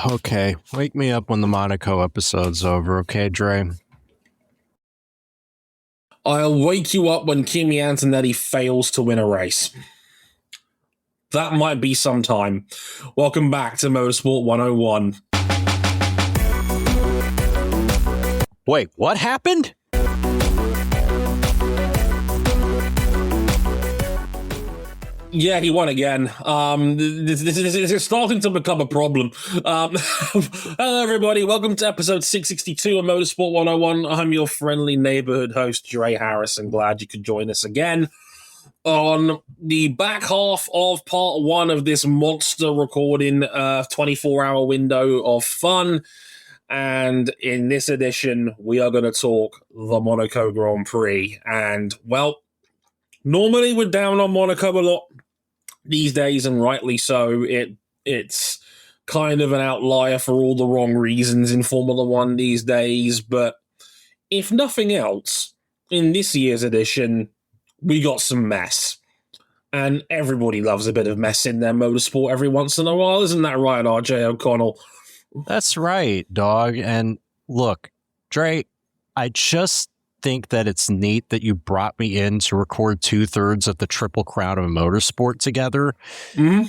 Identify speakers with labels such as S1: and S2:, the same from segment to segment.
S1: Okay, wake me up when the Monaco episode's over, okay, Dre?
S2: I'll wake you up when Kimi Antonelli fails to win a race. That might be some time. Welcome back to Motorsport 101.
S1: Wait, what happened?
S2: Yeah, he won again. This is starting to become a problem. Hello, everybody. Welcome to episode 662 of Motorsport 101. I'm your friendly neighborhood host, Dre Harrison. Glad you could join us again on the back half of part one of this monster recording 24-hour window of fun. And in this edition, we are going to talk the Monaco Grand Prix. And, well, normally we're down on Monaco a lot these days, and rightly so. It's kind of an outlier for all the wrong reasons in Formula One these days. But if nothing else, in this year's edition, we got some mess. And everybody loves a bit of mess in their motorsport every once in a while. Isn't that right, RJ O'Connell?
S1: That's right, dog. And look, Dre, I just think that it's neat that you brought me in to record 2/3 of the Triple Crown of Motorsport together.
S2: Mm-hmm.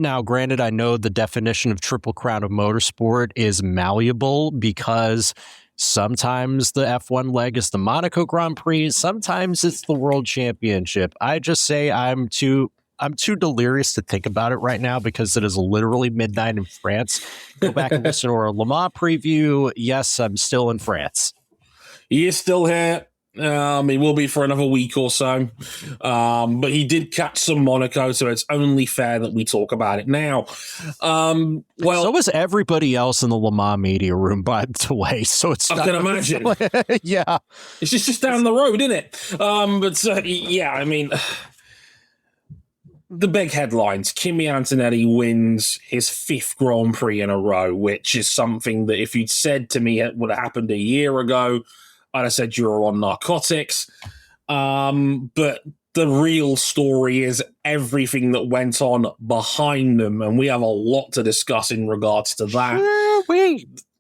S1: Now, granted, I know the definition of Triple Crown of Motorsport is malleable because sometimes the F1 leg is the Monaco Grand Prix, sometimes it's the World Championship. I just say I'm too delirious to think about it right now because it is literally midnight in France. Go back and listen to our Le Mans preview. Yes, I'm still in France.
S2: He is still here. He will be for another week or so. But he did catch some Monaco, so it's only fair that we talk about it now. Well,
S1: so was everybody else in the Le Mans media room, by the way. So it's
S2: I can imagine.
S1: Yeah.
S2: It's just down the road, isn't it? Yeah, I mean, the big headlines. Kimi Antonelli wins his 5th Grand Prix in a row, which is something that if you'd said to me it would have happened a year ago, I'd have said you were on narcotics. But the real story is everything that went on behind them, and we have a lot to discuss in regards to that.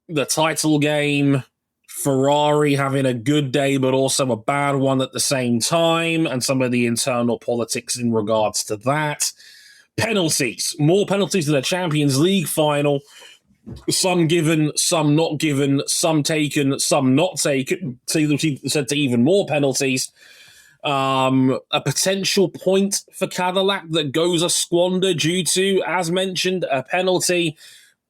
S2: The title game, Ferrari having a good day but also a bad one at the same time, and some of the internal politics in regards to that. Penalties. More penalties than a Champions League final. Some given, some not given, some taken, some not taken. Said to even more penalties. A potential point for Cadillac that goes a squander due to, as mentioned, a penalty.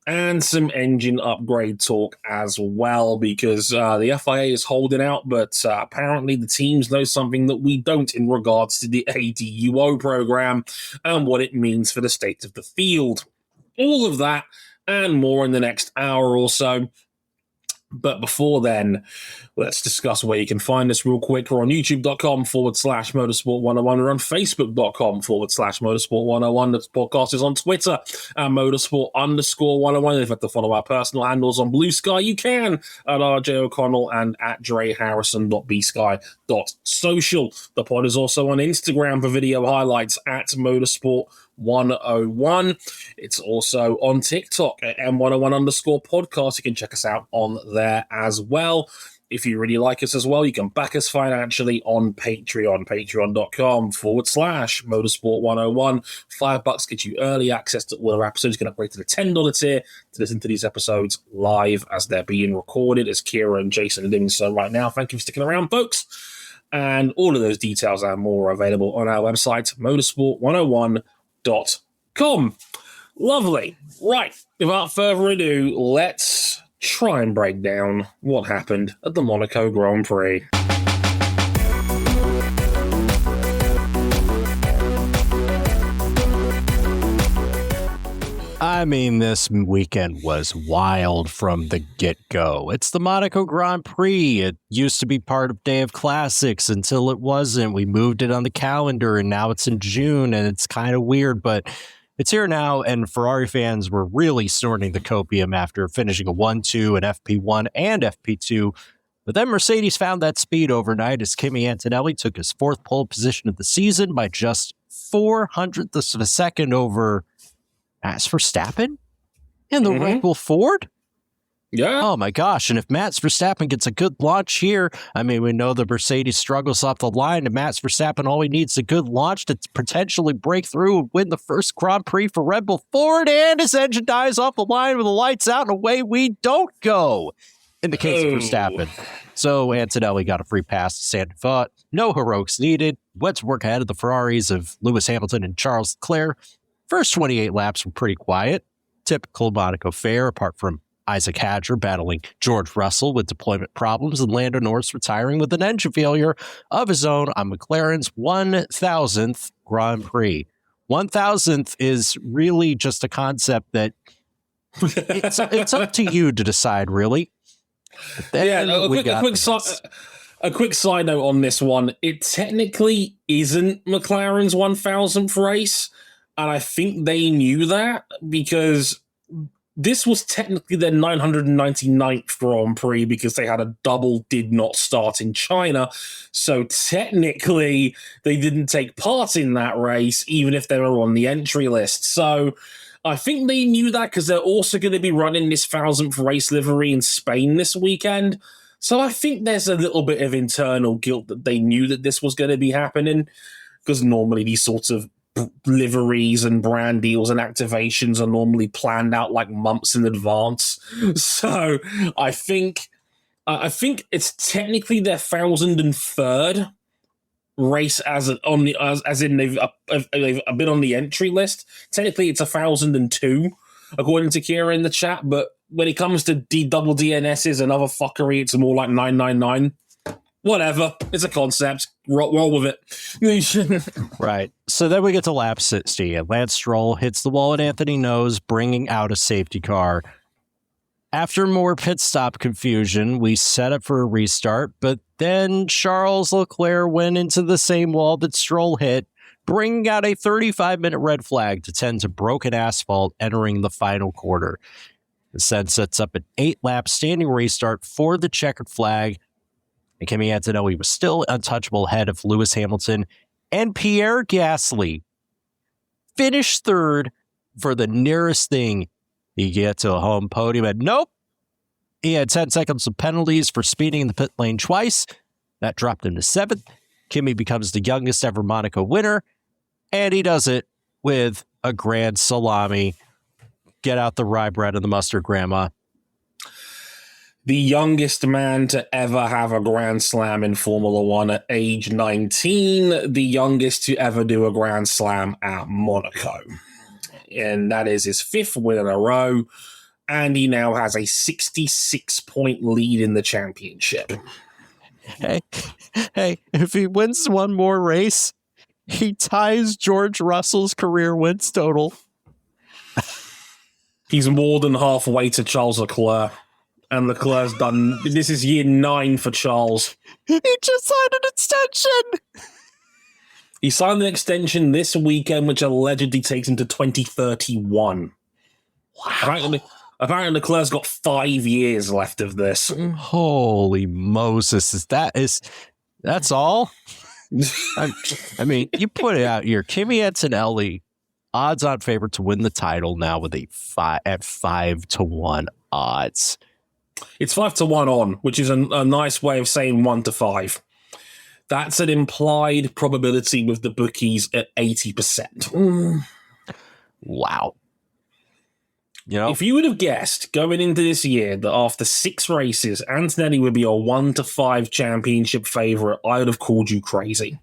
S2: And some engine upgrade talk as well, because the FIA is holding out, but apparently the teams know something that we don't in regards to the ADUO program and what it means for the state of the field. All of that and more in the next hour or so. But before then, let's discuss where you can find us real quick. We're on youtube.com/motorsport101. We're on facebook.com/motorsport101. The podcast is on Twitter at motorsport_101. If you have to follow our personal handles on Blue Sky, you can at RJ O'Connell and at dreharrison.bsky.social. The pod is also on Instagram for video highlights at motorsport101. It's also on TikTok at M101_podcast. You can check us out on there as well. If you really like us as well, you can back us financially on Patreon, patreon.com/motorsport101. $5 gets you early access to all our episodes. You can upgrade to the $10 tier to listen to these episodes live as they're being recorded, as Kira and Jason are doing so right now. Thank you for sticking around, folks. And all of those details and more are available on our website, motorsport101.com. Lovely. Right. Without further ado, let's try and break down what happened at the Monaco Grand Prix.
S1: I mean, this weekend was wild from the get-go. It's the Monaco Grand Prix. It used to be part of Day of Classics until it wasn't. We moved it on the calendar, and now it's in June, and it's kind of weird, but it's here now, and Ferrari fans were really snorting the copium after finishing a 1-2, an FP1 and FP2. But then Mercedes found that speed overnight as Kimi Antonelli took his 4th pole position of the season by just 0.04 of a second over Max Verstappen in the Red Bull Ford?
S2: Yeah.
S1: Oh my gosh. And if Max Verstappen gets a good launch here, I mean, we know the Mercedes struggles off the line, and Max Verstappen only needs a good launch to potentially break through and win the first Grand Prix for Red Bull Ford, and his engine dies off the line with the lights out, and away we don't go in the case of Verstappen. So Antonelli got a free pass to Sand thought. No heroics needed. Went to work ahead of the Ferraris of Lewis Hamilton and Charles Leclerc. First 28 laps were pretty quiet. Typical Monaco fare, apart from Isaac Hadger battling George Russell with deployment problems and Lando Norris retiring with an engine failure of his own on McLaren's 1,000th Grand Prix. 1,000th is really just a concept that it's up to you to decide, really.
S2: A quick side note on this one. It technically isn't McLaren's 1,000th race, and I think they knew that because this was technically their 999th Grand Prix because they had a double did not start in China. So technically, they didn't take part in that race, even if they were on the entry list. So I think they knew that because they're also going to be running this 1,000th race livery in Spain this weekend. So I think there's a little bit of internal guilt that they knew that this was going to be happening, because normally these sorts of liveries and brand deals and activations are normally planned out like months in advance. So I think it's technically their 1,003rd race as in they've been on the entry list. Technically it's 1,002 according to Kira in the chat, but when it comes to double DNSs and other fuckery, it's more like 999. Whatever. It's a concept. Roll with it.
S1: Right. So then we get to lap 60, and Lance Stroll hits the wall at Anthony Nogues, bringing out a safety car. After more pit stop confusion, we set up for a restart, but then Charles Leclerc went into the same wall that Stroll hit, bringing out a 35-minute red flag to tend to broken asphalt entering the final quarter. This then sets up an 8-lap standing restart for the checkered flag, and Kimi Antonelli was still untouchable ahead of Lewis Hamilton, and Pierre Gasly finished third for the nearest thing he get to a home podium. And nope, he had 10 seconds of penalties for speeding in the pit lane twice. That dropped him to 7th. Kimi becomes the youngest ever Monaco winner, and he does it with a grand salami. Get out the rye bread and the mustard, Grandma.
S2: The youngest man to ever have a Grand Slam in Formula One at age 19. The youngest to ever do a Grand Slam at Monaco. And that is his 5th win in a row. And he now has a 66-point lead in the championship.
S1: Hey, if he wins one more race, he ties George Russell's career wins total.
S2: He's more than halfway to Charles Leclerc. And Leclerc's done. This is year 9 for Charles.
S1: He just signed an extension.
S2: He signed an extension this weekend, which allegedly takes him to 2031. Wow. Apparently Leclerc's got 5 years left of this.
S1: Holy Moses. That's all? I mean, you put it out here. Kimi Antonelli, odds-on favorite to win the title now with a 5-to-1 odds.
S2: It's 5-to-1 on, which is a nice way of saying 1-to-5. That's an implied probability with the bookies at 80%.
S1: Wow. You know,
S2: if you would have guessed going into this year that after 6 races, Antonelli would be a 1-to-5 championship favorite, I would have called you crazy.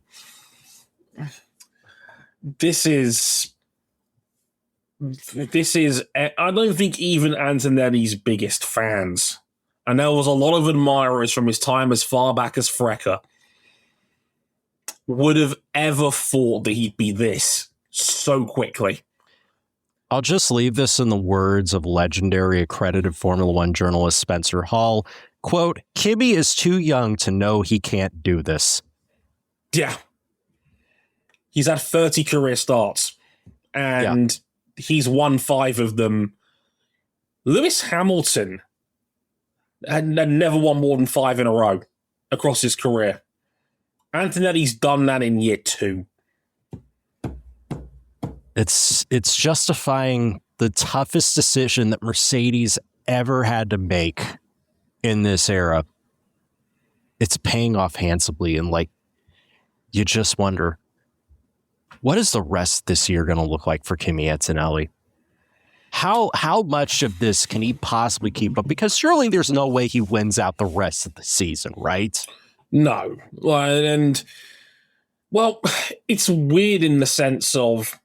S2: This is, I don't think even Antonelli's biggest fans, and there was a lot of admirers from his time as far back as Frecker, would have ever thought that he'd be this so quickly.
S1: I'll just leave this in the words of legendary accredited Formula One journalist Spencer Hall. Quote, Kimi is too young to know he can't do this.
S2: Yeah. He's had 30 career starts, and he's won 5 of them. Lewis Hamilton had never won more than 5 in a row across his career. Antonelli's done that in year 2.
S1: It's justifying the toughest decision that Mercedes ever had to make in this era. It's paying off handsomely, and like, you just wonder, what is the rest of this year going to look like for Kimi Antonelli? How much of this can he possibly keep up? Because surely there's no way he wins out the rest of the season, right?
S2: No. And, well, it's weird in the sense of,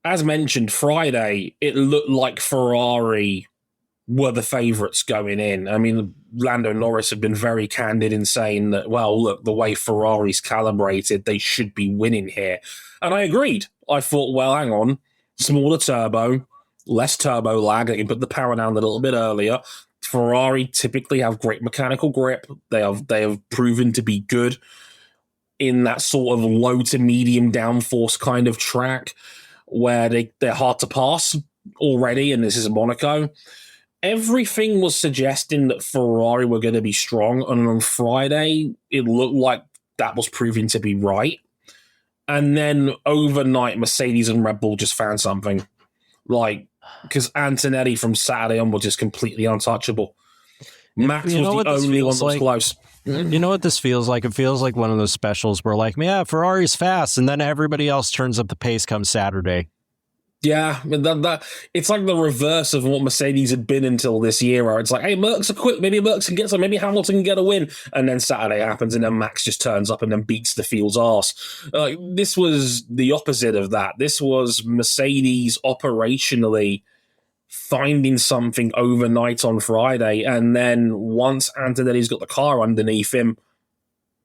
S2: as mentioned, Friday, it looked like Ferrari were the favourites going in. I mean, Lando Norris had been very candid in saying that, well, look, the way Ferrari's calibrated, they should be winning here. And I agreed. I thought, well, hang on, smaller turbo, less turbo lag, they can put the power down a little bit earlier. Ferrari typically have great mechanical grip. They have proven to be good in that sort of low to medium downforce kind of track where they're hard to pass already, and this is Monaco. Everything was suggesting that Ferrari were going to be strong, and on Friday, it looked like that was proving to be right. And then overnight, Mercedes and Red Bull just found something. Like, because Antonelli from Saturday on was just completely untouchable. Max was the only one that was close.
S1: You know what this feels like? It feels like one of those specials where, like, yeah, Ferrari's fast, and then everybody else turns up the pace come Saturday.
S2: Yeah, it's like the reverse of what Mercedes had been until this year, where it's like, hey, Mercs are quick, maybe Mercs can get some, maybe Hamilton can get a win, and then Saturday happens, and then Max just turns up and then beats the field's arse. This was the opposite of that. This was Mercedes operationally finding something overnight on Friday, and then once Antonelli's got the car underneath him,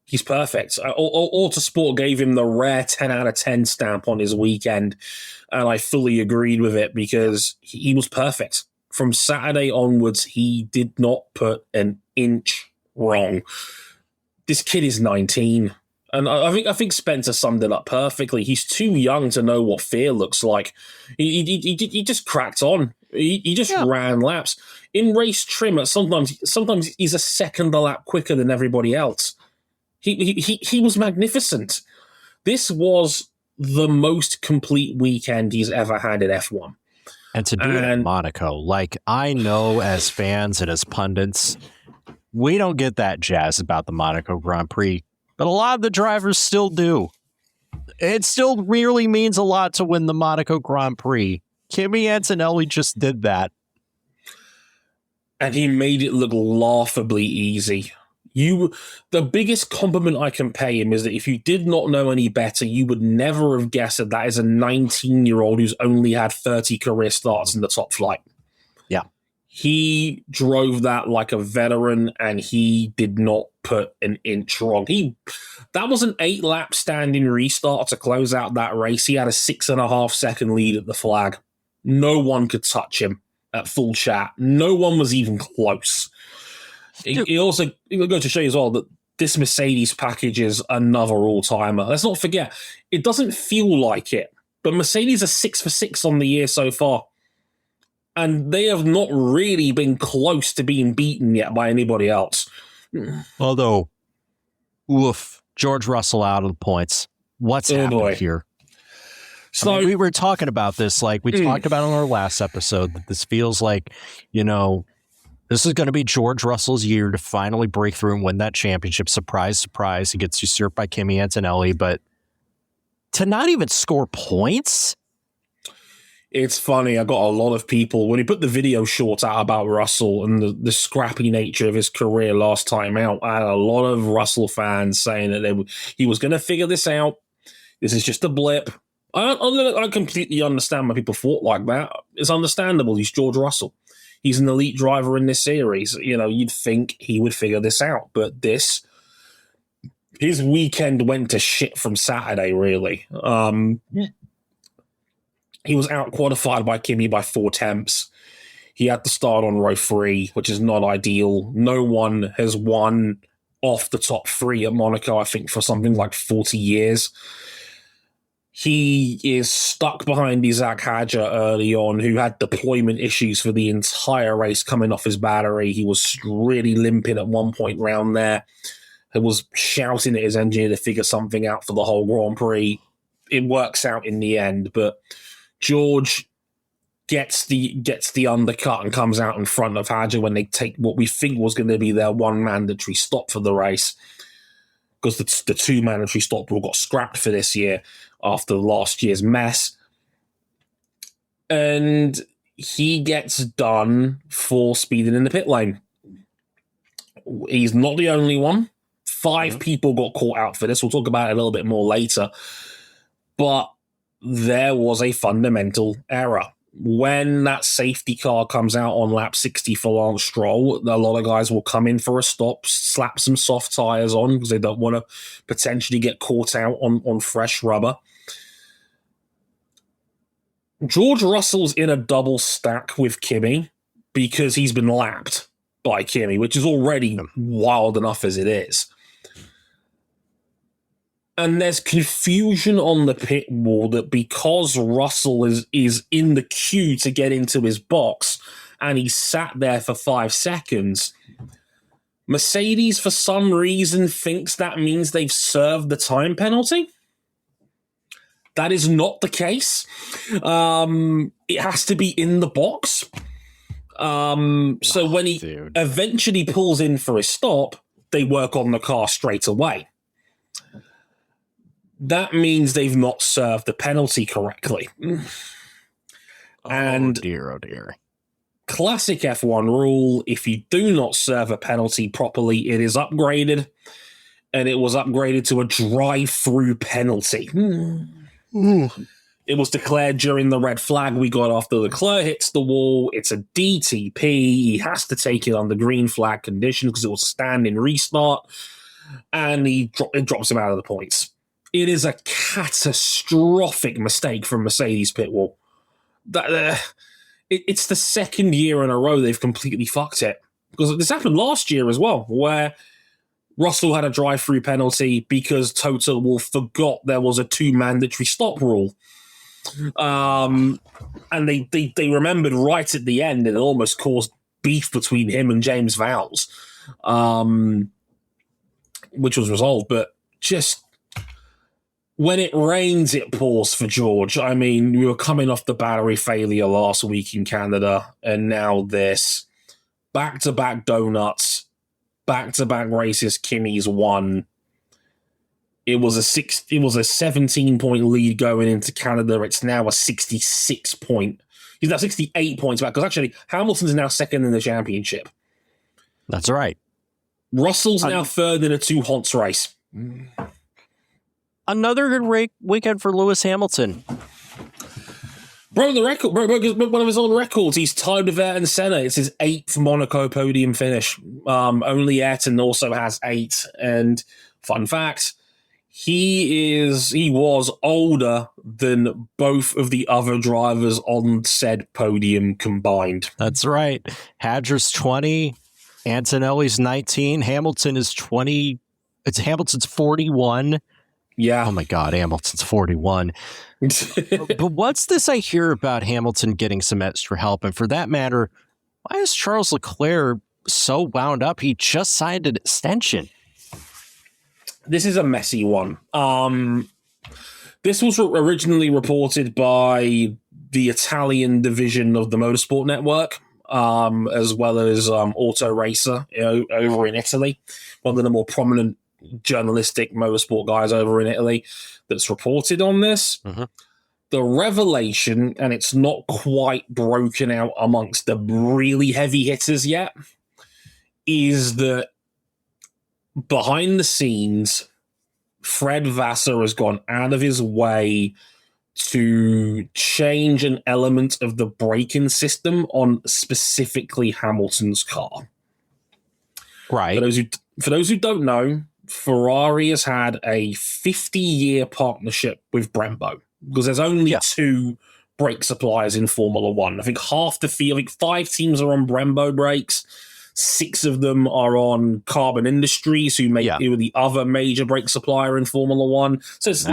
S2: he's perfect. Autosport gave him the rare 10 out of 10 stamp on his weekend, and I fully agreed with it because he was perfect. From Saturday onwards, he did not put an inch wrong. This kid is 19, and I think Spencer summed it up perfectly. He's too young to know what fear looks like. He just cracked on. He just ran laps. In race trim, sometimes he's a second a lap quicker than everybody else. He was magnificent. This was the most complete weekend he's ever had at F1.
S1: And to do it in Monaco, like, I know as fans and as pundits, we don't get that jazz about the Monaco Grand Prix, but a lot of the drivers still do. It still really means a lot to win the Monaco Grand Prix. Kimi Antonelli just did that.
S2: And he made it look laughably easy. The biggest compliment I can pay him is that if you did not know any better, you would never have guessed that is a 19-year-old who's only had 30 career starts in the top flight.
S1: Yeah.
S2: He drove that like a veteran, and he did not put an inch wrong. That was an 8-lap standing restart to close out that race. He had a 6.5-second lead at the flag. No one could touch him at full chat. No one was even close. It also goes to show you as well that this Mercedes package is another all-timer. Let's not forget, it doesn't feel like it, but Mercedes are 6 for 6 on the year so far. And they have not really been close to being beaten yet by anybody else.
S1: Although, George Russell out of the points. What's happening here? So, I mean, we were talking about this, like we talked about on our last episode, that this feels like, this is going to be George Russell's year to finally break through and win that championship. Surprise, surprise. He gets usurped by Kimi Antonelli, but to not even score points?
S2: It's funny. I got a lot of people, when he put the video short out about Russell and the scrappy nature of his career last time out, I had a lot of Russell fans saying that he was going to figure this out. This is just a blip. I completely understand why people thought like that. It's understandable. He's George Russell. He's an elite driver in this series. You'd think he would figure this out. But his weekend went to shit from Saturday, really. He was out-qualified by Kimi by 4 tenths. He had to start on row 3, which is not ideal. No one has won off the top 3 at Monaco, I think, for something like 40 years. He is stuck behind Isaac Hadjar early on, who had deployment issues for the entire race coming off his battery. He was really limping at one point round there. He was shouting at his engineer to figure something out for the whole Grand Prix. It works out in the end, but George gets the undercut and comes out in front of Hadjar when they take what we think was going to be their one mandatory stop for the race, because the two mandatory stop rule got scrapped for this year after last year's mess. And he gets done for speeding in the pit lane. He's not the only one. 5 people got caught out for this. We'll talk about it a little bit more later. But there was a fundamental error. When that safety car comes out on lap 60 for Lance Stroll, a lot of guys will come in for a stop, slap some soft tyres on because they don't want to potentially get caught out on fresh rubber. George Russell's in a double stack with Kimi because he's been lapped by Kimi, which is already wild enough as it is. And there's confusion on the pit wall that because Russell is in the queue to get into his box and he sat there for 5 seconds, Mercedes, for some reason, thinks that means they've served the time penalty. That is not the case. It has to be in the box. So when he eventually pulls in for a stop, they work on the car straight away. That means they've not served the penalty correctly.
S1: Oh dear.
S2: Classic F1 rule, if you do not serve a penalty properly, it is upgraded. And it was upgraded to a drive-through penalty. It was declared during the red flag we got after Leclerc hits the wall. It's a DTP. He has to take it on the green flag condition because it will stand in restart. And it drops him out of the points. It is a catastrophic mistake from Mercedes pit wall. It's the second year in a row they've completely fucked it. Because this happened last year as well, where Russell had a drive-through penalty because Toto Wolff forgot there was a 2 mandatory stop rule. And they remembered right at the end, and it almost caused beef between him and James Vowles, which was resolved. But just when it rains, it pours for George. I mean, we were coming off the battery failure last week in Canada, and now this. Back-to-back donuts, back-to-back races Kimi's won. It was a 17-point lead going into Canada. It's now a 66 point. He's now 68 points back, because actually Hamilton's now second in the championship.
S1: That's right.
S2: Russell's now third in a 2 Honts race.
S1: Another good weekend for Lewis Hamilton.
S2: Broke the record. Broke one of his own records. He's tied with Ayrton Senna. It's his 8th Monaco podium finish. Only Ayrton also has 8. And fun fact, he was older than both of the other drivers on said podium combined.
S1: That's right. Hadjar's 20, Antonelli's 19, Hamilton is 20. It's Hamilton's 41.
S2: Yeah.
S1: Oh my God, Hamilton's 41. But what's this I hear about Hamilton getting some extra help? And for that matter, why is Charles Leclerc so wound up? He just signed an extension.
S2: This is a messy one. This was originally reported by the Italian division of the Motorsport Network, as well as Auto Racer over in Italy. One of the more prominent journalistic motorsport guys over in Italy that's reported on this. Mm-hmm. The revelation, and it's not quite broken out amongst the really heavy hitters yet, is that behind the scenes, Fred Vassar has gone out of his way to change an element of the braking system on specifically Hamilton's car.
S1: Right.
S2: For those who don't know, Ferrari has had a 50-year partnership with Brembo, because there's only 2 brake suppliers in Formula One. I think 5 teams are on Brembo brakes. 6 of them are on Carbon Industries, who make who are the other major brake supplier in Formula One. So it's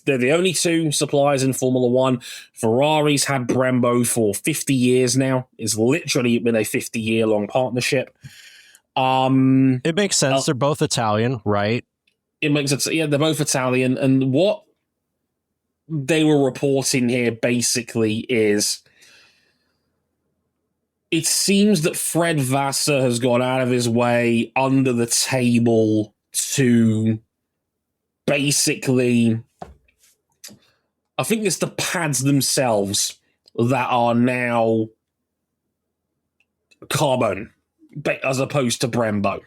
S2: they're the only 2 suppliers in Formula One. Ferrari's had Brembo for 50 years now. It's literally been a 50-year-long partnership.
S1: It makes sense. They're both Italian, right?
S2: It makes sense. Yeah, they're both Italian. And what they were reporting here basically is it seems that Fred Vasseur has gone out of his way under the table to basically, I think it's the pads themselves that are now carbon as opposed to Brembo.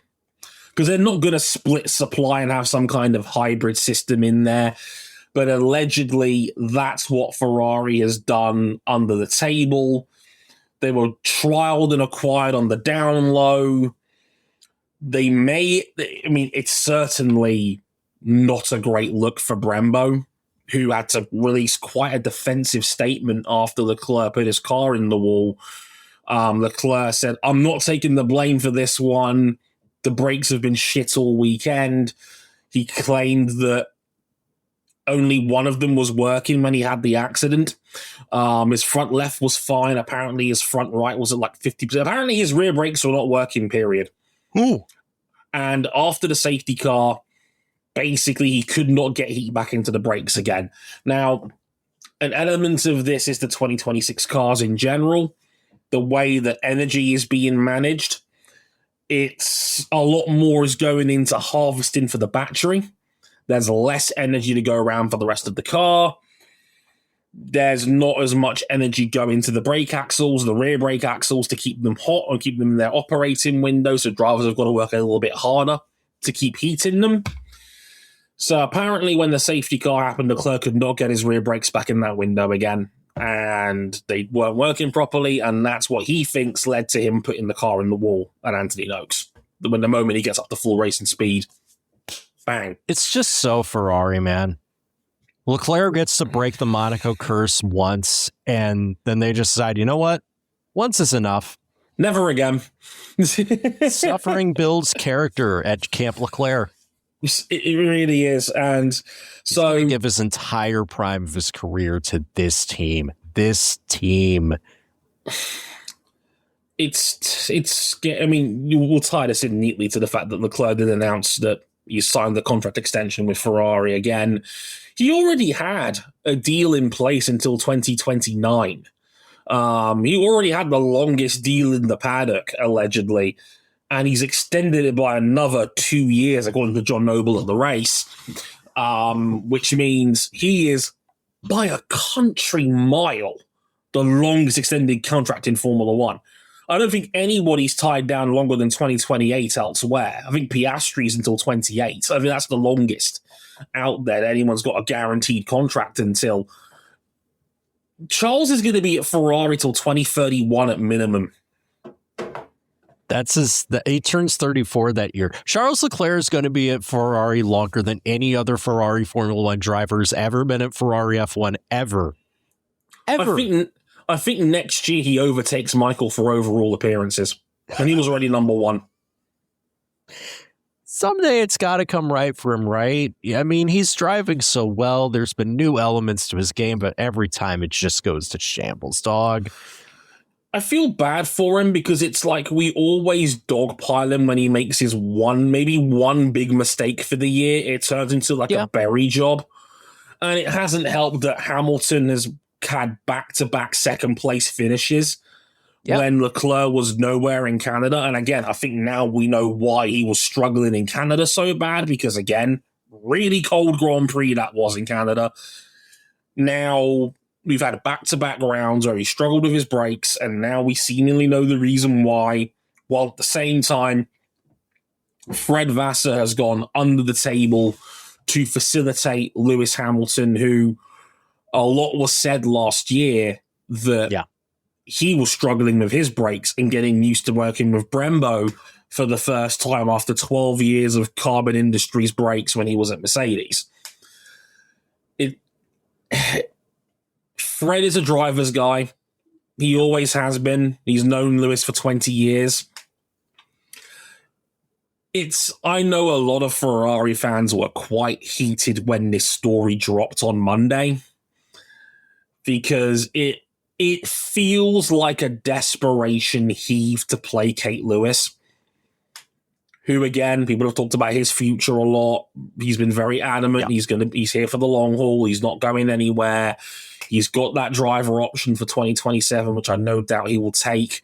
S2: Because they're not going to split supply and have some kind of hybrid system in there. But allegedly, that's what Ferrari has done under the table. They were trialed and acquired on the down low. It's certainly not a great look for Brembo, who had to release quite a defensive statement after Leclerc put his car in the wall. Leclerc said, "I'm not taking the blame for this one. The brakes have been shit all weekend." He claimed that only one of them was working when he had the accident. His front left was fine. Apparently his front right was at like 50%. Apparently his rear brakes were not working, period.
S1: Ooh.
S2: And after the safety car, basically he could not get heat back into the brakes again. Now, an element of this is the 2026 cars in general, the way that energy is being managed. It's a lot more is going into harvesting for the battery. There's less energy to go around for the rest of the car. There's not as much energy going to the brake axles, the rear brake axles, to keep them hot or keep them in their operating window. So drivers have got to work a little bit harder to keep heat in them. So apparently when the safety car happened, Leclerc could not get his rear brakes back in that window again. And they weren't working properly. And that's what he thinks led to him putting the car in the wall at Anthony Nogues. When the moment he gets up to full racing speed, bang.
S1: It's just so Ferrari, man. Leclerc gets to break the Monaco curse once, and then they just decide, you know what? Once is enough.
S2: Never again.
S1: Suffering builds character at Camp Leclerc.
S2: It really is. And so
S1: he's give his entire prime of his career to this team. This team.
S2: We'll tie this in neatly to the fact that Leclerc did announce that he signed the contract extension with Ferrari again. He already had a deal in place until 2029. He already had the longest deal in the paddock, allegedly, and he's extended it by another 2 years, according to John Noble at the race, which means he is, by a country mile, the longest extended contract in Formula One. I don't think anybody's tied down longer than 2028 elsewhere. I think Piastri's until 28. I think that's the longest out there that anyone's got a guaranteed contract until. Charles is going to be at Ferrari till 2031 at minimum.
S1: He turns 34 that year. Charles Leclerc is going to be at Ferrari longer than any other Ferrari Formula One driver has ever been at Ferrari F1 ever.
S2: I think next year he overtakes Michael for overall appearances. And he was already number one.
S1: Someday it's got to come right for him, right? I mean, he's driving so well. There's been new elements to his game, but every time it just goes to shambles, dog.
S2: I feel bad for him because it's like we always dogpile him when he makes his maybe one big mistake for the year. It turns into like a berry job. And it hasn't helped that Hamilton has had back-to-back second-place finishes when Leclerc was nowhere in Canada. And again, I think now we know why he was struggling in Canada so bad, because again, really cold Grand Prix that was in Canada. Now we've had back-to-back rounds where he struggled with his brakes, and now we seemingly know the reason why, while at the same time, Fred Vasseur has gone under the table to facilitate Lewis Hamilton, who a lot was said last year that he was struggling with his brakes and getting used to working with Brembo for the first time after 12 years of Carbon Industries brakes when he was at Mercedes. Fred is a driver's guy. He always has been. He's known Lewis for 20 years. I know a lot of Ferrari fans were quite heated when this story dropped on Monday, because it feels like a desperation heave to placate Lewis. who, again, people have talked about his future a lot. He's been very adamant. Yeah. He's here for the long haul. He's not going anywhere. He's got that driver option for 2027, which I no doubt he will take.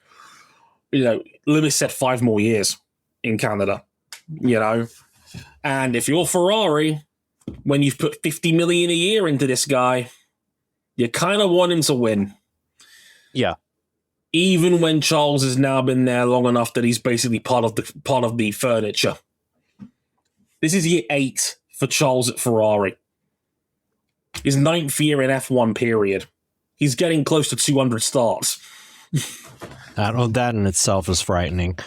S2: Lewis said 5 more years in Canada, And if you're Ferrari, when you've put $50 million a year into this guy, you kind of want him to win.
S1: Yeah.
S2: Even when Charles has now been there long enough that he's basically part of the furniture. This is year 8 for Charles at Ferrari. His 9th year in F1 period. He's getting close to 200 starts.
S1: That in itself is frightening.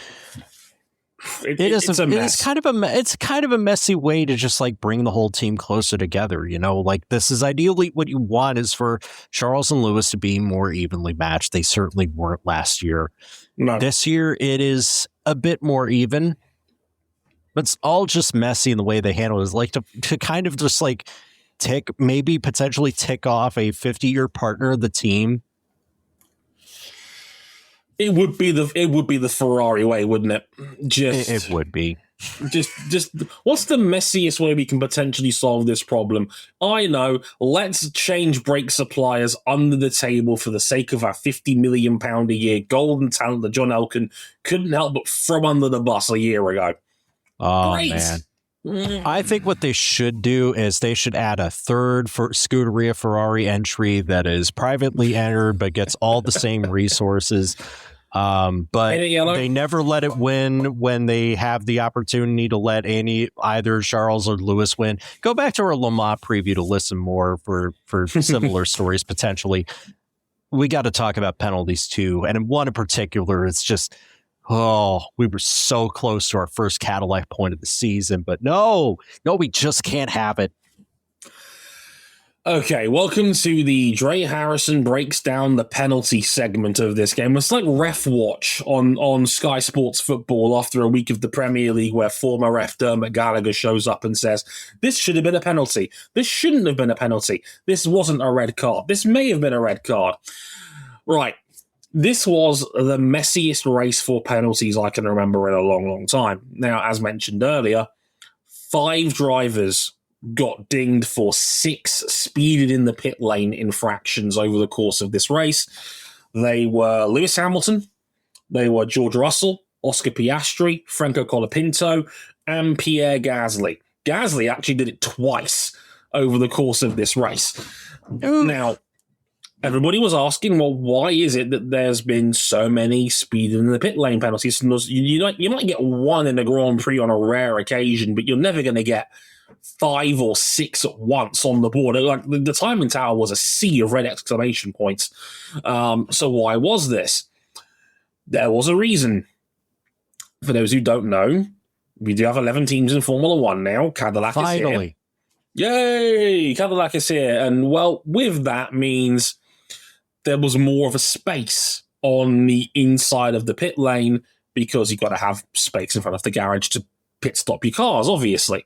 S2: It's a mess.
S1: It's kind of a messy way to just like bring the whole team closer together. Like this is ideally what you want is for Charles and Lewis to be more evenly matched. They certainly weren't last year.
S2: No.
S1: This year it is a bit more even, but it's all just messy in the way they handle it. Is like to kind of just like potentially tick off a 50-year partner of the team.
S2: It would be the Ferrari way, wouldn't it?
S1: It would be.
S2: Just what's the messiest way we can potentially solve this problem? I know. Let's change brake suppliers under the table for the sake of our £50 million a year golden talent that John Elkann couldn't help but throw under the bus a year ago.
S1: Oh,
S2: Great.
S1: Man. I think what they should do is they should add a third for Scuderia Ferrari entry that is privately entered but gets all the same resources. But they never let it win when they have the opportunity to let either Charles or Lewis win. Go back to our Le Mans preview to listen more for similar stories potentially. We got to talk about penalties too, and in one in particular, it's just we were so close to our first Cadillac point of the season, but no, we just can't have it.
S2: Okay, welcome to the Dre Harrison breaks down the penalty segment of this game. It's like Ref Watch on Sky Sports Football after a week of the Premier League where former ref Dermot Gallagher shows up and says, this should have been a penalty. This shouldn't have been a penalty. This wasn't a red card. This may have been a red card. Right. This was the messiest race for penalties I can remember in a long, long time. Now, as mentioned earlier, 5 drivers got dinged for 6 speeded in the pit lane infractions over the course of this race. They were Lewis Hamilton, they were George Russell, Oscar Piastri, Franco Colapinto, and Pierre Gasly. Gasly actually did it twice over the course of this race. Ooh. Now, everybody was asking, well, why is it that there's been so many speed in the pit lane penalties? You might get 1 in a Grand Prix on a rare occasion, but you're never going to get 5 or 6 at once on the board. Like the timing tower was a sea of red exclamation points. So why was this? There was a reason. For those who don't know, we do have 11 teams in Formula One now. Cadillac
S1: Finally.
S2: is here. Yay! Cadillac is here. And well, with that means there was more of a space on the inside of the pit lane because you've got to have space in front of the garage to pit stop your cars, obviously.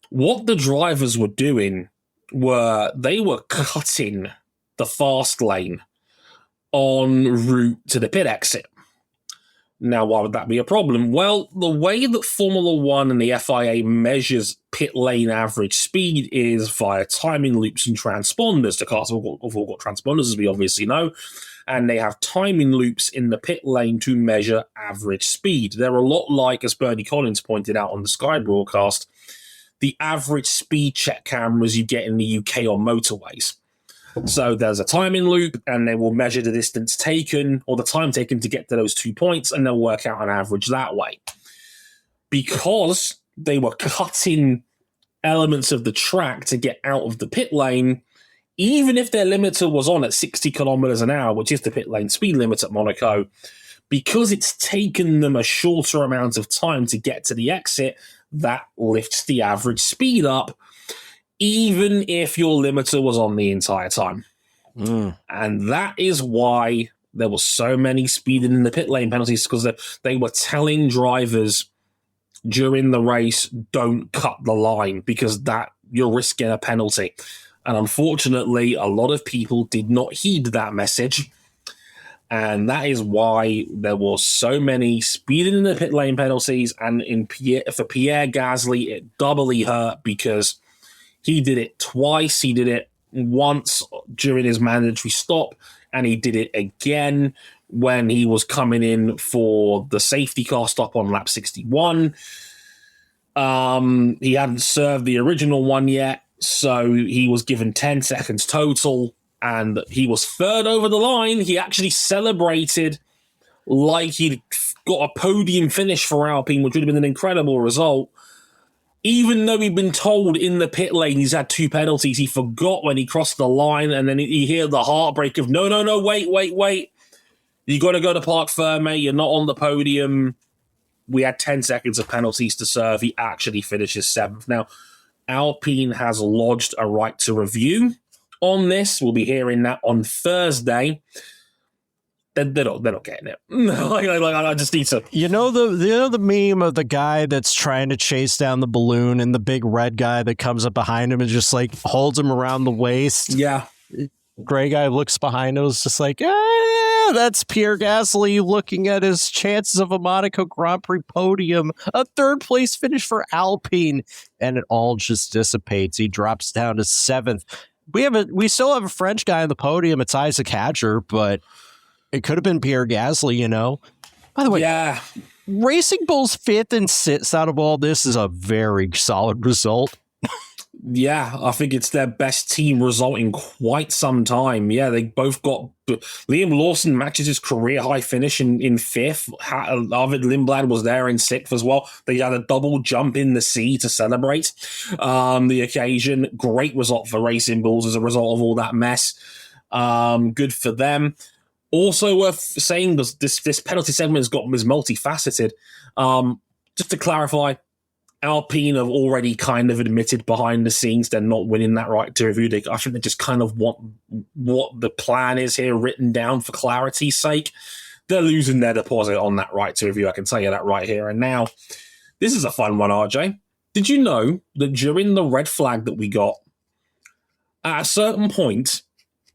S2: What the drivers were doing were they were cutting the fast lane en route to the pit exit. Now, why would that be a problem? Well, the way that Formula One and the FIA measures pit lane average speed is via timing loops and transponders. The cars have all got transponders, as we obviously know, and they have timing loops in the pit lane to measure average speed. They're a lot like, as Bernie Collins pointed out on the Sky broadcast, the average speed check cameras you get in the UK on motorways. So there's a timing loop, and they will measure the distance taken or the time taken to get to those 2 points, and they'll work out an average that way. Because they were cutting elements of the track to get out of the pit lane, even if their limiter was on at 60 kilometers an hour, which is the pit lane speed limit at Monaco, because it's taken them a shorter amount of time to get to the exit, that lifts the average speed up, even if your limiter was on the entire time. And that is why there were so many speeding in the pit lane penalties, because they were telling drivers during the race, don't cut the line, because that you're risking a penalty. And unfortunately, a lot of people did not heed that message. And that is why there were so many speeding in the pit lane penalties. And for Pierre Gasly, it doubly hurt because he did it twice. He did it once during his mandatory stop, and he did it again when he was coming in for the safety car stop on lap 61. He hadn't served the original one yet, so he was given 10 seconds total, and he was third over the line. He actually celebrated like he'd got a podium finish for Alpine, which would have been an incredible result. Even though he'd been told in the pit lane he's had 2 penalties, he forgot when he crossed the line, and then he heard the heartbreak of, no, wait. You got to go to Parc Ferme. You're not on the podium. We had 10 seconds of penalties to serve. He actually finishes 7th. Now, Alpine has lodged a right to review on this. We'll be hearing that on Thursday. They're not getting it. I just need to.
S1: You know the meme of the guy that's trying to chase down the balloon and the big red guy that comes up behind him and just like holds him around the waist?
S2: Yeah.
S1: Gray guy looks behind him, is just like, that's Pierre Gasly looking at his chances of a Monaco Grand Prix podium, a 3rd place finish for Alpine, and it all just dissipates. He drops down to 7th. We still have a French guy on the podium. It's Isaac Hadjar, but it could have been Pierre Gasly, you know. By the way,
S2: yeah,
S1: Racing Bull's 5th and 6th out of all this is a very solid result.
S2: Yeah, I think it's their best team result in quite some time. Yeah, they both got... Liam Lawson matches his career-high finish in 5th. Arvid Lindblad was there in 6th as well. They had a double jump in the sea to celebrate the occasion. Great result for Racing Bulls as a result of all that mess. Good for them. Also worth saying, this penalty segment is multifaceted. Just to clarify, Alpine have already kind of admitted behind the scenes they're not winning that right to review. I think they just kind of want what the plan is here written down for clarity's sake. They're losing their deposit on that right to review. I can tell you that right here and now. This is a fun one, RJ. Did you know that during the red flag that we got, at a certain point,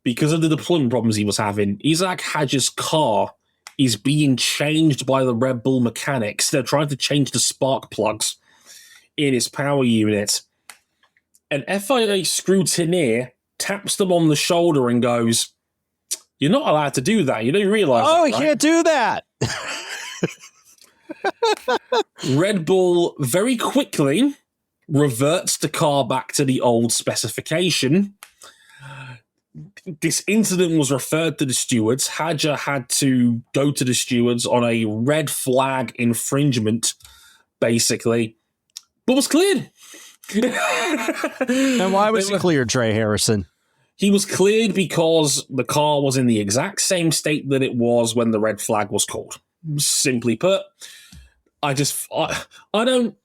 S2: because of the deployment problems he was having, Isaac Hadjar's car is being changed by the Red Bull mechanics. They're trying to change the spark plugs in his power unit. An FIA scrutineer taps them on the shoulder and goes, "You're not allowed to do that. You don't realize that, right?"
S1: You can't do that.
S2: Red Bull very quickly reverts the car back to the old specification. This incident was referred to the stewards. Hadjar had to go to the stewards on a red flag infringement, basically, but was cleared.
S1: And why was he cleared, Trey Harrison?
S2: He was cleared because the car was in the exact same state that it was when the red flag was called. Simply put, I don't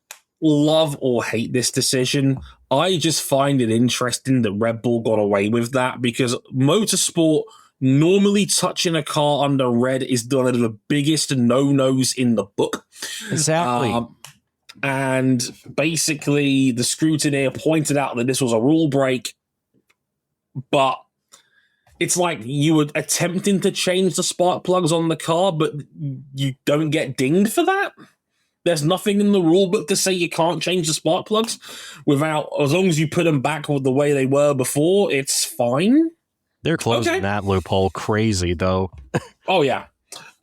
S2: love or hate this decision. I just find it interesting that Red Bull got away with that, because motorsport, normally touching a car under red is one of the biggest no-nos in the book.
S1: Exactly.
S2: And basically, the scrutineer pointed out that this was a rule break, but it's like you were attempting to change the spark plugs on the car, but you don't get dinged for that. There's nothing in the rule book to say you can't change the spark plugs as long as you put them back the way they were before, it's fine.
S1: They're closing that loophole crazy, though.
S2: Oh, yeah.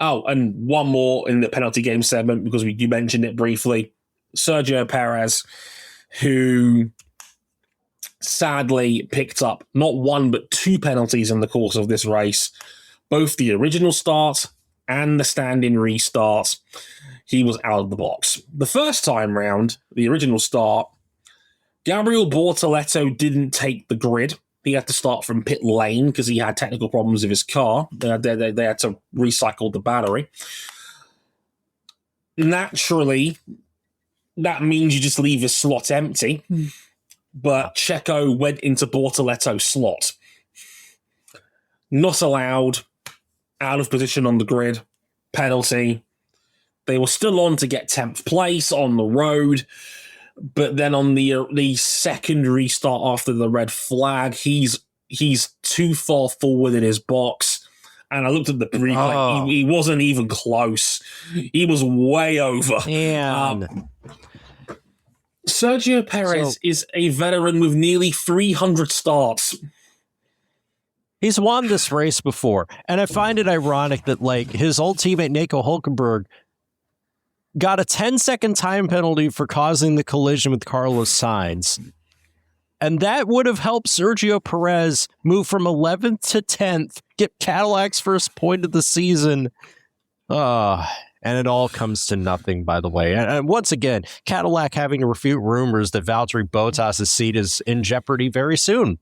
S2: Oh, and one more in the penalty game segment, because you mentioned it briefly. Sergio Perez, who sadly picked up not one but 2 penalties in the course of this race, both the original start and the stand-in restart. He was out of the box. The first time round, the original start, Gabriel Bortoleto didn't take the grid. He had to start from pit lane because he had technical problems with his car. They had to recycle the battery. Naturally, that means you just leave his slot empty. But Checo went into Bortoleto's slot. Not allowed. Out of position on the grid. Penalty. They were still on to get 10th place on the road. But then on the second restart after the red flag, he's too far forward in his box. And I looked at the replay. He wasn't even close. He was way over. Sergio Perez is a veteran with nearly 300 starts.
S1: He's won this race before. And I find it ironic that, like, his old teammate Nico Hülkenberg got a 10-second time penalty for causing the collision with Carlos Sainz. And that would have helped Sergio Perez move from 11th to 10th, get Cadillac's first point of the season. And it all comes to nothing, by the way. And once again, Cadillac having to refute rumors that Valtteri Bottas' seat is in jeopardy very soon.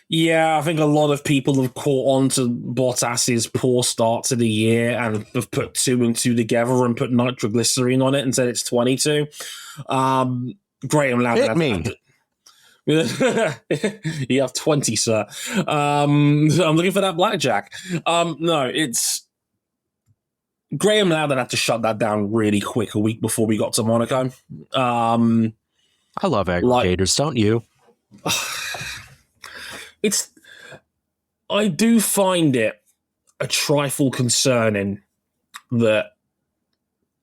S2: Yeah, I think a lot of people have caught on to Bottas's poor start to the year and have put 2 and 2 together and put nitroglycerine on it and said it's 22. Graham Loudon.
S1: Hit me.
S2: You have 20, sir. I'm looking for that blackjack. No, it's Graham Loudon had to shut that down really quick a week before we got to Monaco.
S1: I love aggregators, don't you?
S2: I do find it a trifle concerning that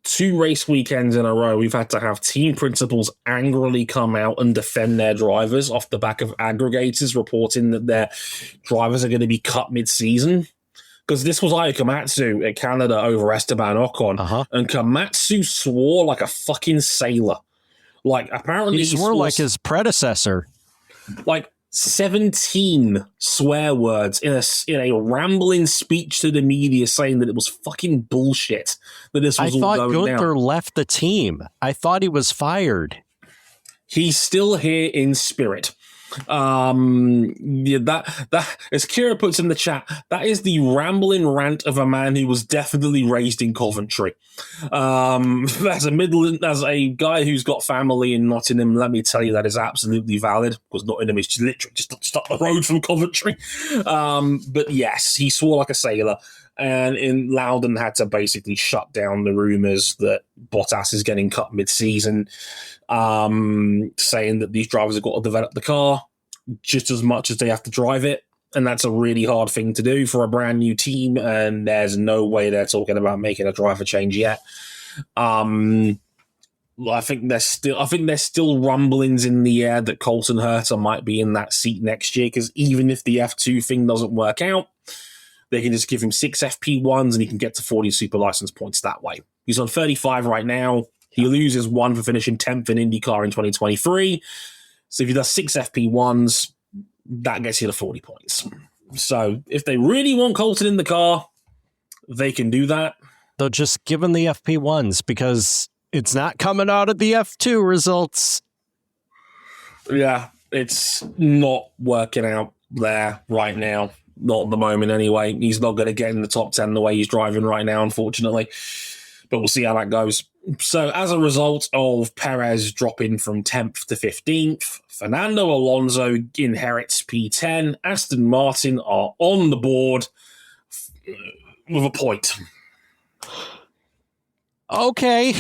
S2: 2 race weekends in a row, we've had to have team principals angrily come out and defend their drivers off the back of aggregators reporting that their drivers are going to be cut mid-season. Because this was Ayuka Komatsu at Canada over Esteban Ocon, and Komatsu swore like a fucking sailor. Like, apparently
S1: he swore like his predecessor.
S2: Like 17 swear words in a rambling speech to the media saying that it was fucking bullshit that this was all going down.
S1: I thought Gunther left the team. I thought he was fired.
S2: He's still here in spirit. That as Kira puts in the chat, that is the rambling rant of a man who was definitely raised in Coventry. As a guy who's got family in Nottingham, let me tell you that is absolutely valid, because Nottingham is literally just up the road from Coventry. But yes, he swore like a sailor, and Loudon had to basically shut down the rumours that Bottas is getting cut mid-season, saying that these drivers have got to develop the car just as much as they have to drive it. And that's a really hard thing to do for a brand new team. And there's no way they're talking about making a driver change yet. I think there's still rumblings in the air that Colton Herta might be in that seat next year. Because even if the F2 thing doesn't work out, they can just give him 6 FP1s and he can get to 40 super license points that way. He's on 35 right now. He loses 1 for finishing 10th in IndyCar in 2023. So if he does 6 FP1s, that gets you to 40 points. So if they really want Colton in the car, they can do that.
S1: They'll just give him the FP1s because it's not coming out of the F2 results.
S2: Yeah, it's not working out there right now. Not at the moment anyway. He's not going to get in the top 10 the way he's driving right now, unfortunately. But we'll see how that goes. So as a result of Perez dropping from 10th to 15th, Fernando Alonso inherits P10. Aston Martin are on the board with a point.
S1: Okay.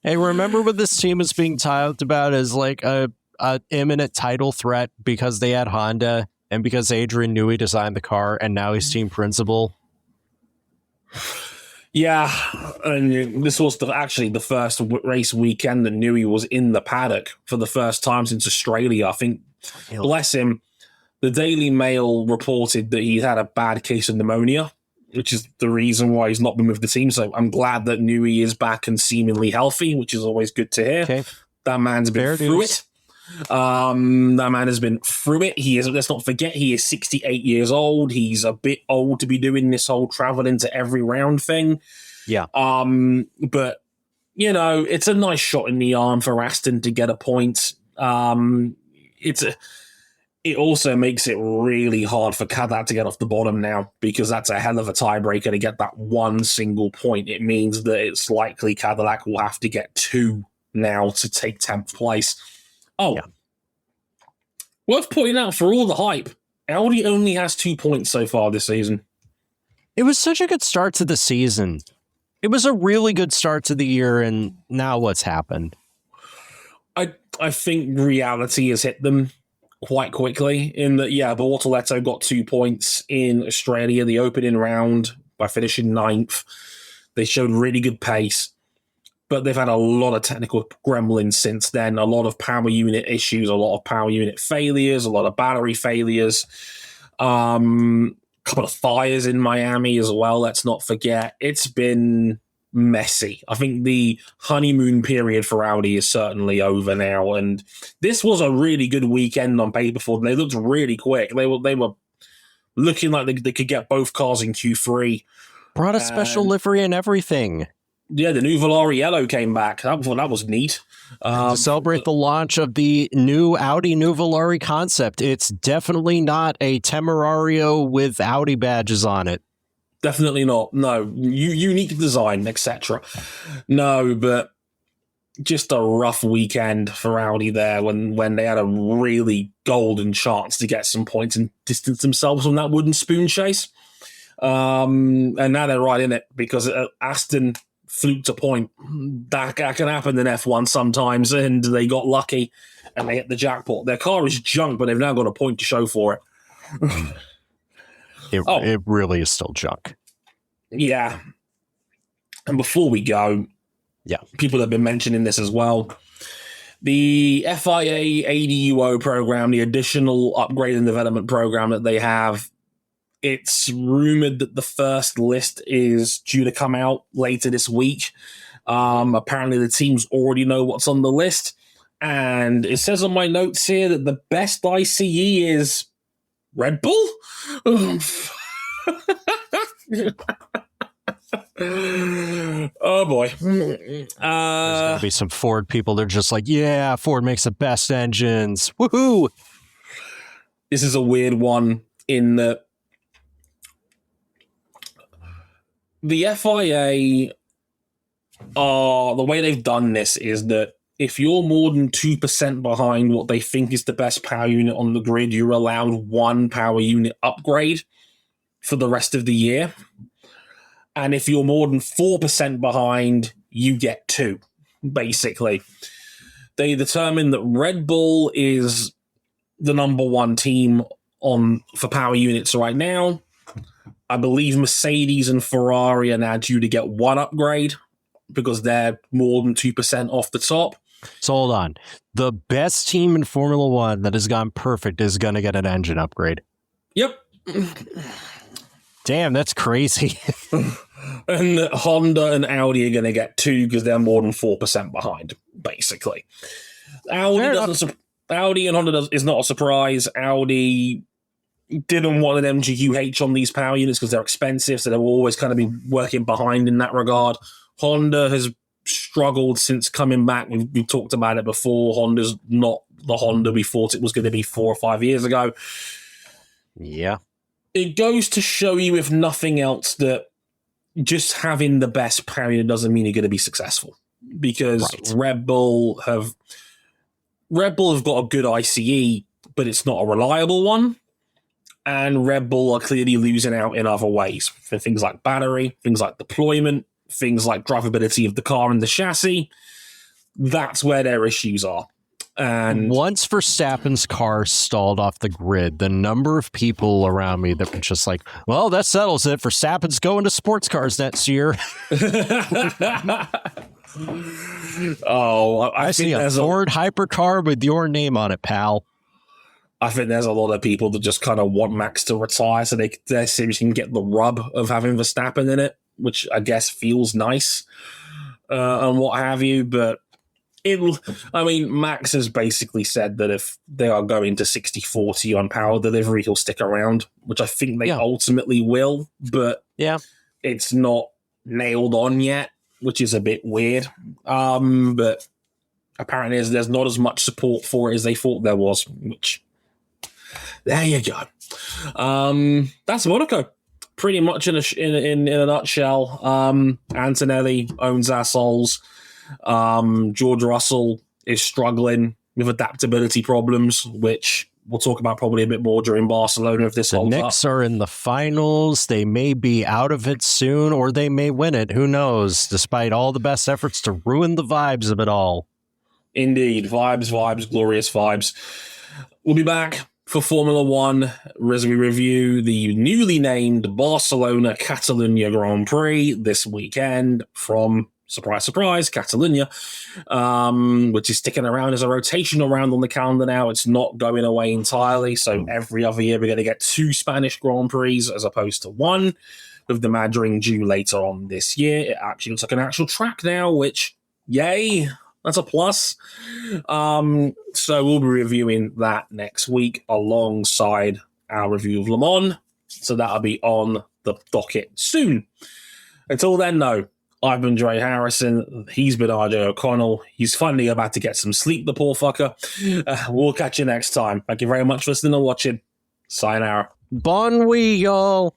S1: Hey, remember what this team is being talked about as like a imminent title threat because they had Honda and because Adrian Newey designed the car and now he's team principal?
S2: Yeah, and this was actually the first race weekend that Newey was in the paddock for the first time since Australia. I think, bless him, the Daily Mail reported that he's had a bad case of pneumonia, which is the reason why he's not been with the team. So I'm glad that Newey is back and seemingly healthy, which is always good to hear. Okay. That man's been through it. That man has been through it. Let's not forget, he is 68 years old. He's a bit old to be doing this whole travel into every round thing.
S1: Yeah.
S2: But you know, it's a nice shot in the arm for Aston to get a point. It also makes it really hard for Cadillac to get off the bottom now, because that's a hell of a tiebreaker to get that one single point. It means that it's likely Cadillac will have to get 2 now to take 10th place. Oh, yeah. Worth pointing out, for all the hype, Audi only has 2 points so far this season.
S1: It was such a good start to the season. It was a really good start to the year, and now what's happened?
S2: I think reality has hit them quite quickly in that, Bortoleto got 2 points in Australia, the opening round, by finishing 9th. They showed really good pace, but they've had a lot of technical gremlins since then, a lot of power unit issues, a lot of power unit failures, a lot of battery failures, a couple of fires in Miami as well, let's not forget. It's been messy. I think the honeymoon period for Audi is certainly over now, and this was a really good weekend on paper for them. They looked really quick. They were looking like they could get both cars in Q3.
S1: Brought a special livery and everything.
S2: Yeah, the new Volare Yellow came back. That was neat.
S1: To celebrate the launch of the new Audi New Volare concept. It's definitely not a Temerario with Audi badges on it.
S2: Definitely not. No, unique design, etc. No, but just a rough weekend for Audi there when they had a really golden chance to get some points and distance themselves from that wooden spoon chase. And now they're right in it because Aston fluked a point. That can happen in F1 sometimes, and they got lucky and they hit the jackpot. Their car is junk, but they've now got a point to show for it.
S1: It really is still junk.
S2: Yeah. And before we go, people have been mentioning this as well. The FIA ADUO program, the additional upgrade and development program that they have, it's rumored that the first list is due to come out later this week. Apparently the teams already know what's on the list. And it says on my notes here that the best ICE is Red Bull? Oh boy.
S1: There's gonna be some Ford people. They're just like, yeah, Ford makes the best engines. Woohoo!
S2: This is a weird one in that the FIA the way they've done this is that if you're more than 2% behind what they think is the best power unit on the grid, you're allowed one power unit upgrade for the rest of the year. And if you're more than 4% behind, you get 2, basically. They determined that Red Bull is the number 1 team for power units right now. I believe Mercedes and Ferrari are now due to get 1 upgrade because they're more than 2% off the top.
S1: So hold on. The best team in Formula One that has gone perfect is going to get an engine upgrade.
S2: Yep.
S1: Damn, that's crazy.
S2: And Honda and Audi are going to get 2 because they're more than 4% behind, basically. Audi and Honda is not a surprise. Audi didn't want an MGUH on these power units because they're expensive, so they will always kind of be working behind in that regard. Honda has struggled since coming back. We've talked about it before. Honda's not the Honda we thought it was going to be 4 or 5 years ago.
S1: Yeah.
S2: It goes to show you, if nothing else, that just having the best power unit doesn't mean you're going to be successful. Because Red Bull have got a good ICE, but it's not a reliable one. And Red Bull are clearly losing out in other ways for things like battery, things like deployment, things like drivability of the car and the chassis. That's where their issues are. And
S1: once Verstappen's car stalled off the grid, the number of people around me that were just like, well, that settles it. Verstappen's going to sports cars next year. I see a Ford hypercar with your name on it, pal.
S2: I think there's a lot of people that just kind of want Max to retire so their series can get the rub of having Verstappen in it, which I guess feels nice and what have you. But Max has basically said that if they are going to 60-40 on power delivery, he'll stick around, which I think they ultimately will. But it's not nailed on yet, which is a bit weird. But apparently there's not as much support for it as they thought there was, which... There you go. That's Monaco. Pretty much in a nutshell. Antonelli owns our souls. George Russell is struggling with adaptability problems, which we'll talk about probably a bit more during Barcelona if this holds up.
S1: The Knicks are in the finals. They may be out of it soon, or they may win it. Who knows? Despite all the best efforts to ruin the vibes of it all.
S2: Indeed. Vibes, glorious vibes. We'll be back for Formula One as we review the newly named Barcelona Catalunya Grand Prix this weekend from, surprise, surprise, Catalunya, which is sticking around as a rotational round on the calendar now. It's not going away entirely. So every other year, we're going to get 2 Spanish Grand Prix as opposed to 1, with the Madrid due later on this year. It actually looks like an actual track now, which, yay, that's a plus. So we'll be reviewing that next week alongside our review of Le Mans. So that'll be on the docket soon. Until then, though, I've been Dre Harrison. He's been RJ O'Connell. He's finally about to get some sleep, the poor fucker. We'll catch you next time. Thank you very much for listening and watching. Sayonara.
S1: Bon nuit, y'all.